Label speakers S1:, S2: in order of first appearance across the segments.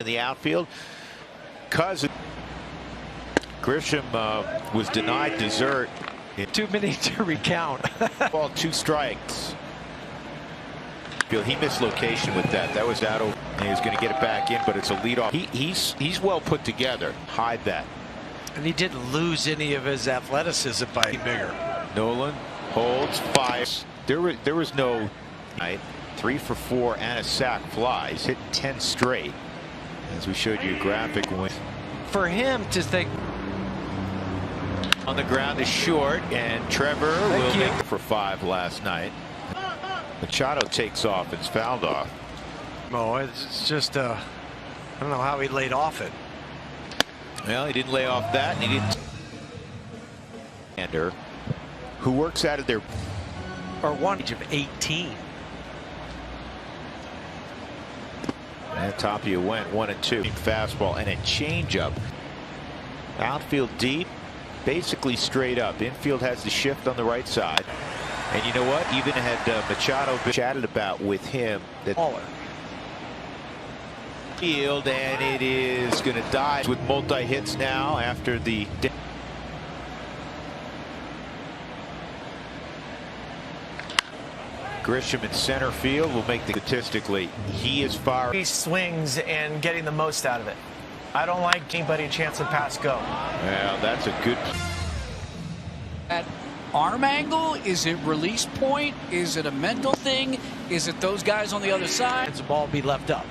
S1: in the outfield. Cousin Grisham was denied dessert.
S2: Too many to recount.
S1: Ball 2 strikes. He missed location with that. That was out. He was going to get it back in, but it's a leadoff. He's well put together. Hide that.
S2: And he didn't lose any of his athleticism by bigger.
S1: Nolan holds, fires. There was no night. 3 for 4 and a sac fly. He's hit 10 straight. As we showed you a graphic win.
S2: For him to think
S1: on the ground is short, and Trevor will make it for 5 last night. Machado takes off. It's fouled off.
S2: Oh, it's just I don't know how he laid off it.
S1: Well, he didn't lay off that, and he didn't. Who works out of their
S2: one age of 18.
S1: And Tapia went 1 and 2. Fastball and a changeup. Outfield deep, basically straight up. Infield has the shift on the right side. And you know what? Even had Machado chatted about with him that field, and it is going to die with multi-hits now after the Grisham in center field will make the statistically. He is firing.
S3: He swings and getting the most out of it. I don't like anybody a chance to pass go.
S1: Well, that's a good.
S4: At arm angle, is it release point? Is it a mental thing? Is it those guys on the other side?
S2: It's a ball be left up.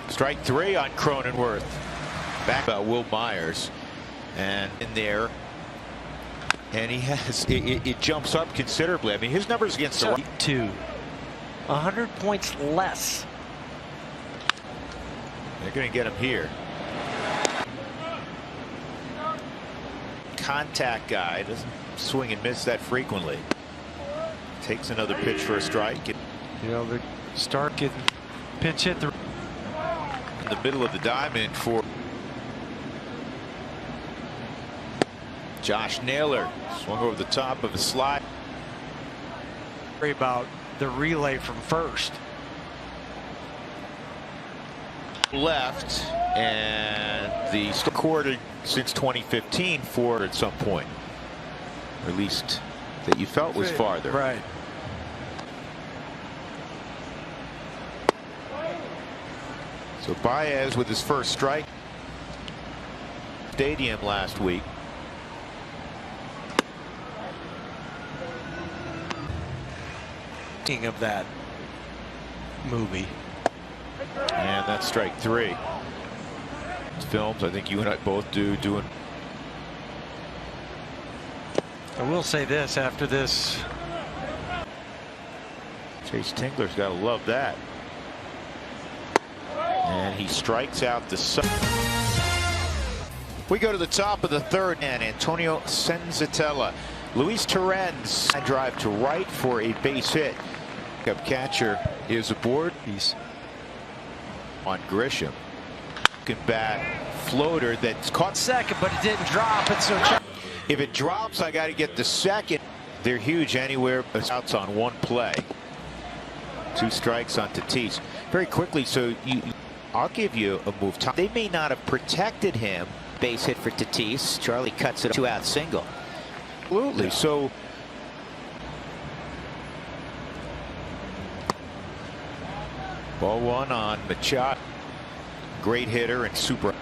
S1: Strike 3 on Cronenworth. Back by Will Myers, and in there. And he has it jumps up considerably. I mean, his numbers against the
S2: 100 points less.
S1: They're going to get him here. Contact guy doesn't swing and miss that frequently. Takes another pitch for a strike.
S2: You know, the start getting pitch hit in
S1: the middle of the diamond for Josh Naylor. Swung over the top of the slide.
S2: Worry about the relay from first.
S1: Left, and the recorded since 2015 for at some point, or at least that you felt was farther.
S2: Right.
S1: So Baez with his first strike. Stadium last week.
S2: Of that movie.
S1: And that's strike 3. Films, I think you and I both doing.
S2: I will say this after this.
S1: Chase Tingler's got to love that. And he strikes out the sun. We go to the top of the 3rd, and Antonio Senzatella. Luis Torrens drive to right for a base hit. Up catcher is aboard. He's on Grisham. Looking bat floater that's caught
S2: second, but it didn't drop. And so
S1: if it drops, I got to get the second. They're huge anywhere. Outs on 1 play. 2 strikes on Tatis. Very quickly, so I'll give you a move. They may not have protected him.
S5: Base hit for Tatis. Charlie cuts it 2-out single.
S1: Absolutely. So ball 1 on Machado. Great hitter and super.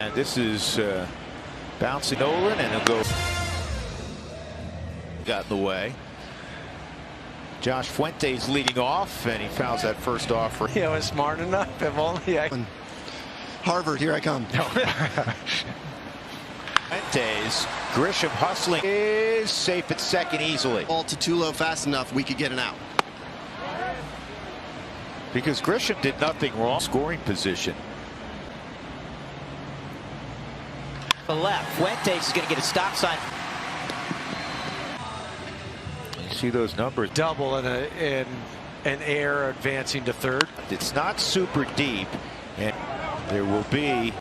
S1: And this is bouncing Nolan, and he'll go. Got in the way. Josh Fuentes leading off, and he fouls that first offer.
S2: He was smart enough. If only I.
S6: Harvard, here I come.
S1: Fuentes, Grisham hustling, is safe at second easily.
S6: Ball to Tulo fast enough, we could get an out.
S1: Because Grisham did nothing wrong. Scoring position.
S5: The left. Fuentes is going to get a stop sign.
S1: You see those numbers.
S2: Double in an air advancing to 3rd.
S1: It's not super deep, and there will be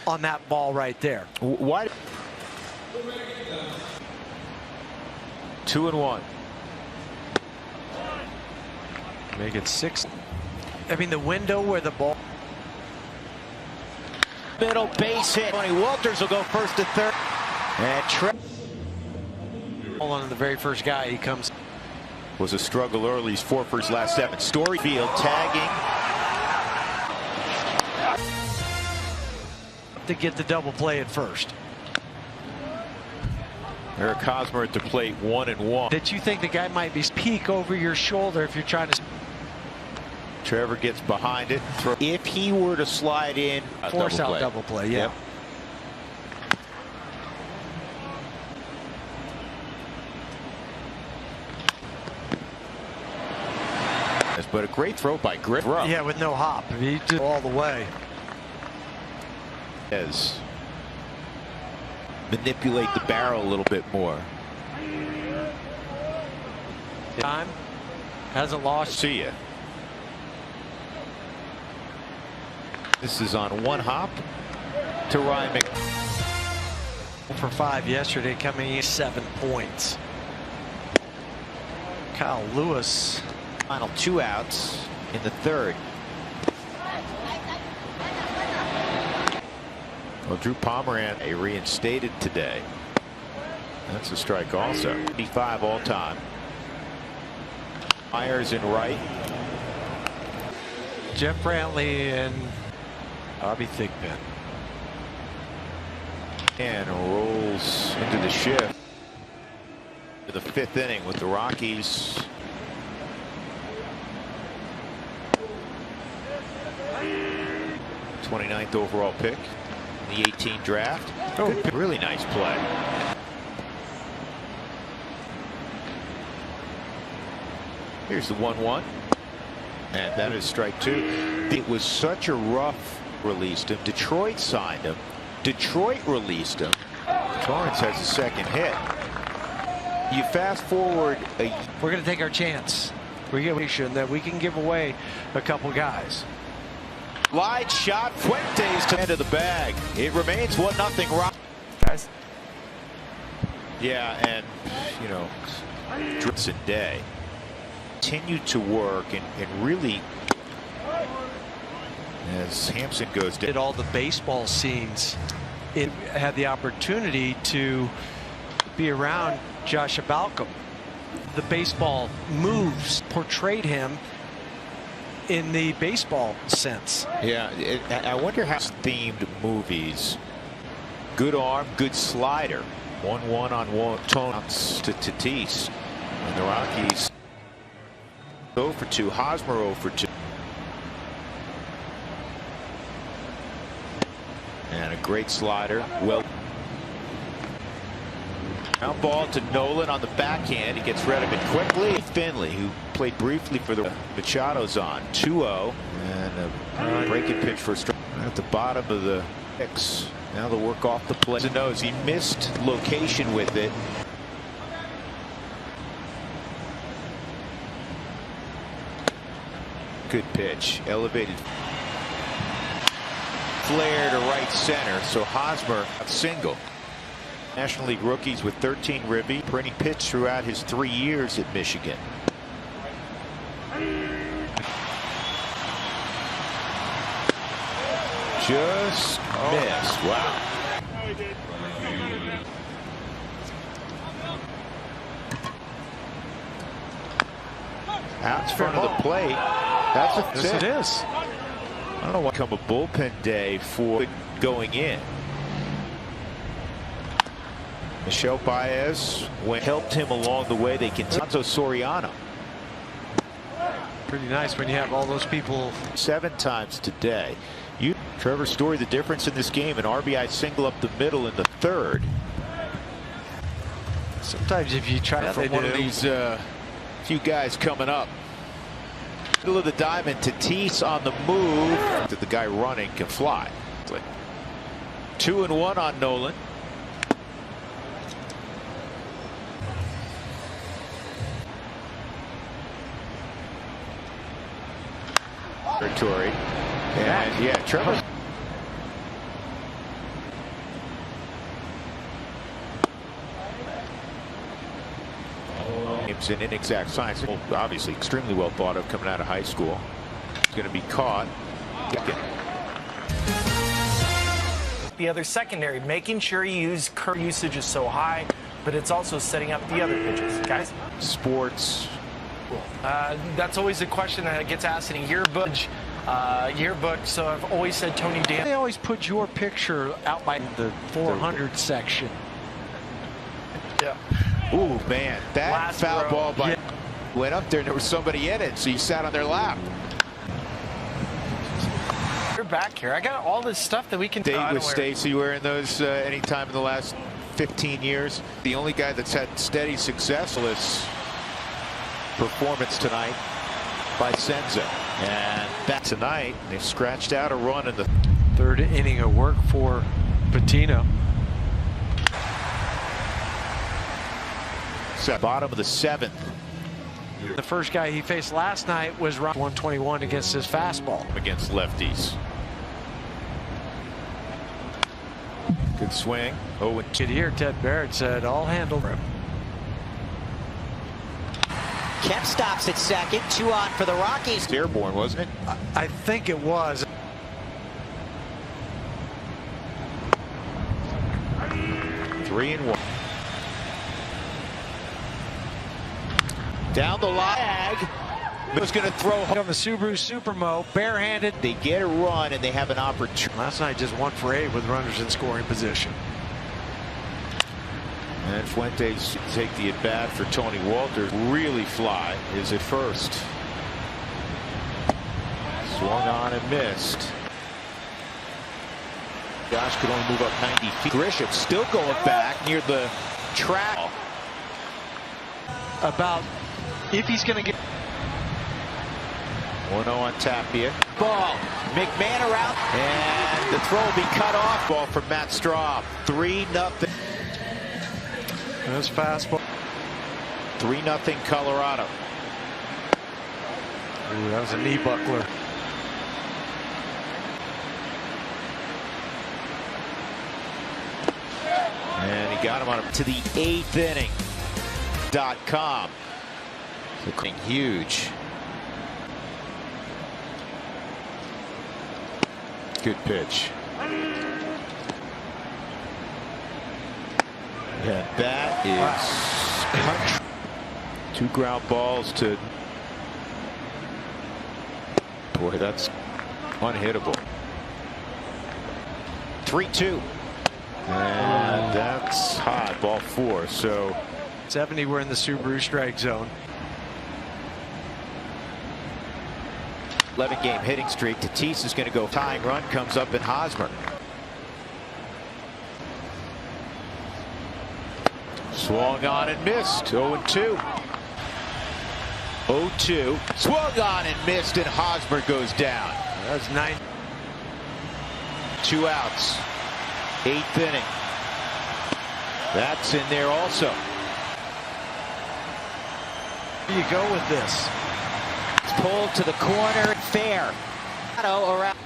S2: on that ball right there.
S1: Why? 2-1.
S2: Make it 6. I mean, the window where the ball.
S1: Middle base hit. Tony Walters will go first to third. And
S2: On the very first guy, he comes.
S1: was a struggle early. He's 4 for his last 7. Storyfield tagging.
S2: To get the double play at first.
S1: Eric Hosmer at the plate, 1-1.
S2: That you think the guy might be peek over your shoulder if you're trying to.
S1: Trevor gets behind it. If he were to slide in,
S2: Force out double play, yeah.
S1: Yep. But a great throw by Griff.
S2: Yeah, with no hop. He did all the way.
S1: As manipulate the barrel a little bit more.
S2: Time hasn't lost.
S1: See ya. This is on one hop to Ryan
S2: For 5 yesterday, coming in 7 points. Kyle Lewis.
S1: Final 2 outs in the 3rd. Well, Drew Pomeranz reinstated today. That's a strike also. 85 all time. Myers in right.
S2: Jeff Brantley and Bobby Thigpen.
S1: And rolls into the shift. To the 5th inning with the Rockies. '29th overall pick in the 18 draft. Oh, really nice play. Here's the 1-1. And that is strike 2. It was such a rough release him. Detroit signed him. Detroit released him. Torrance has a 2nd hit. You fast forward
S2: we're going to take our chance. We get that we can give away a couple guys.
S1: Light shot. Fuentes to the end of the bag. It remains 1-0 Rock.
S3: Guys.
S1: Yeah, and you know, Dritz and Day continue to work and really, as Hampson goes down.
S2: Did all the baseball scenes. It had the opportunity to be around Josh Balcom. The baseball moves portrayed him in the baseball sense.
S1: Yeah, I wonder how themed movies. Good arm, good slider. 1-1 on 1 tones to Tatis. And the Rockies 0 for 2. Hosmer 0 for 2. And a great slider. Well. Ground ball to Nolan on the backhand. He gets rid of it quickly. Finley, who played briefly for the Machado's on 2-0. And a breaking pitch for a strike at the bottom of the 6. Now the work off the plate. He knows he missed location with it. Good pitch. Elevated. Flare to right center. So Hosmer a single. National League rookies with 13 ribby. Pretty pitch throughout his 3 years at Michigan. Just missed. Wow. Out in front of the plate. That's a
S2: Yes,
S1: fit.
S2: it is.
S1: I don't know what come a bullpen day for going in. Michel Baez helped him along the way. They continue. Soriano.
S2: Pretty nice when you have all those people.
S1: 7 times today. Trevor Story, the difference in this game, an RBI single up the middle in the 3rd.
S2: Sometimes if you try
S1: For one of these few guys coming up. Middle of the diamond, Tatis on the move. That the guy running can fly. 2-1 on Nolan. Territory. And yeah, Trevor. games in inexact science. Obviously extremely well thought of coming out of high school. He's going to be caught.
S3: The other secondary, making sure you use curve usage is so high, but it's also setting up the other pitches, guys.
S1: Sports.
S3: That's always a question that gets asked in a yearbook. So I've always said Tony Dan.
S2: They always put your picture out by the 400 section.
S3: Yeah.
S1: Ooh, man, that
S3: Last
S1: foul
S3: row.
S1: ball by went up there and there was somebody in it, so you sat on their lap.
S3: You're back here. I got all this stuff that we can
S1: Date with Stacy wearing those any time in the last 15 years. The only guy that's had steady successless performance tonight by Senza. And back tonight, they've scratched out a run in the
S2: third inning of work for Patino.
S1: bottom of the seventh.
S2: The first guy he faced last night was 121 against his fastball.
S1: Against lefties. Good swing. Oh, and
S2: Kid here, Ted Barrett said, "I'll handle him."
S5: Kemp stops at second. 2 on for the Rockies.
S1: it's airborne, wasn't it?
S2: I think it was.
S1: 3-1. Down the line. Was going to throw
S2: On the Subaru Supermo, barehanded.
S1: They get a run and they have an opportunity.
S2: Last night just 1 for 8 with runners in scoring position.
S1: And Fuentes take the at bat for Tony Walters. Really fly is at first. Swung on and missed. Josh could only move up 90 feet. Grisham still going back near the track.
S2: About if he's going to get
S1: 1-0 on Tapia. Ball. McMahon around. And the throw will be cut off. Ball from Matt Straub. 3-0.
S2: That's fastball.
S1: 3-0 Colorado.
S2: Ooh, that was a knee buckler.
S1: And he got him on to the 8th inning.com. Looking huge. Good pitch. Yeah, that is country. 2 ground balls to. Boy, that's unhittable. 3-2. And that's hot. Ball 4. So
S2: 70 were in the Subaru strike zone.
S1: 11-game hitting streak. Tatis is going to go. Tying run comes up in Hosmer. Swung on and missed. 0-2. 0-2. Swung on and missed, and Hosmer goes down.
S2: That's 9.
S1: 2 outs. 8th inning. That's in there also.
S2: Where do you go with this?
S5: It's pulled to the corner. Fair. Around.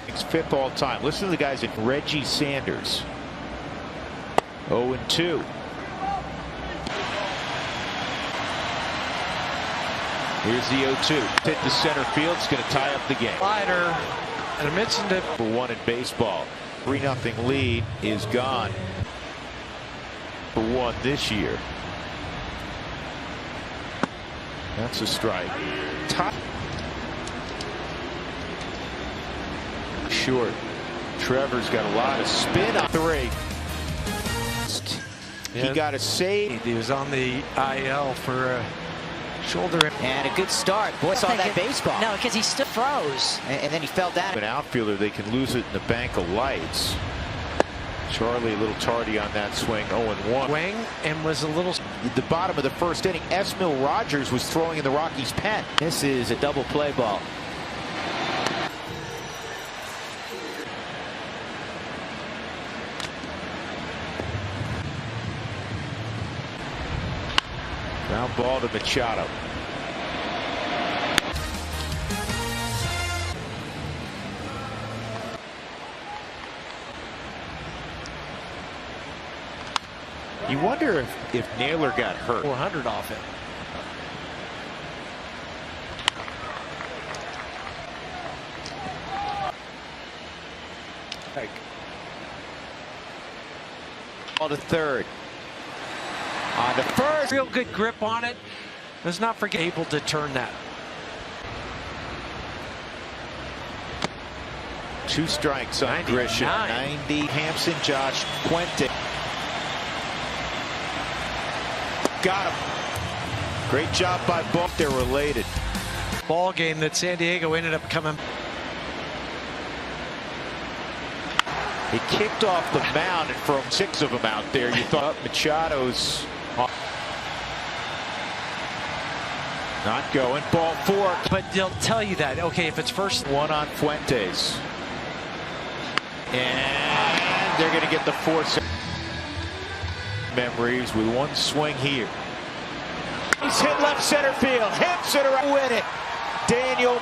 S1: It's 5th all time. Listen to the guys at Reggie Sanders. 0-2. Here's the 0-2. Hit the center field. It's going to tie up the game.
S2: Slider. And I mentioned it.
S1: For 1 in baseball. 3-0 lead is gone. For 1 this year. That's a strike. Top. Short. Trevor's got a lot of spin on 3. He got a save.
S2: He was on the IL for a shoulder.
S5: And a good start. Boy, saw that baseball.
S7: No, because he still froze.
S5: And then he fell down.
S1: An outfielder, they can lose it in the bank of lights. Charlie a little tardy on that swing. 0-1.
S2: Swing and was a little.
S1: At the bottom of the 1st inning, Esmil Rogers was throwing in the Rockies' pen.
S5: This is a double play ball.
S1: Ground ball to Machado. You wonder if Naylor got hurt.
S2: 400 off it.
S1: On to third. On to first.
S2: Real good grip on it. Let's not forget able to turn that.
S1: 2 strikes on
S2: 99.
S1: Grisham. 90. Hampson, Josh Puente. Got him. Great job by both. They're related.
S2: Ball game that San Diego ended up coming.
S1: He kicked off the mound and from 6 of them out there. You thought Machado's not going. Ball 4.
S2: But they'll tell you that. Okay, if it's first.
S1: 1 on Fuentes. And they're going to get the 4th. Memories with 1 swing here. He's hit left center field. Hits it around. Win it. Daniel.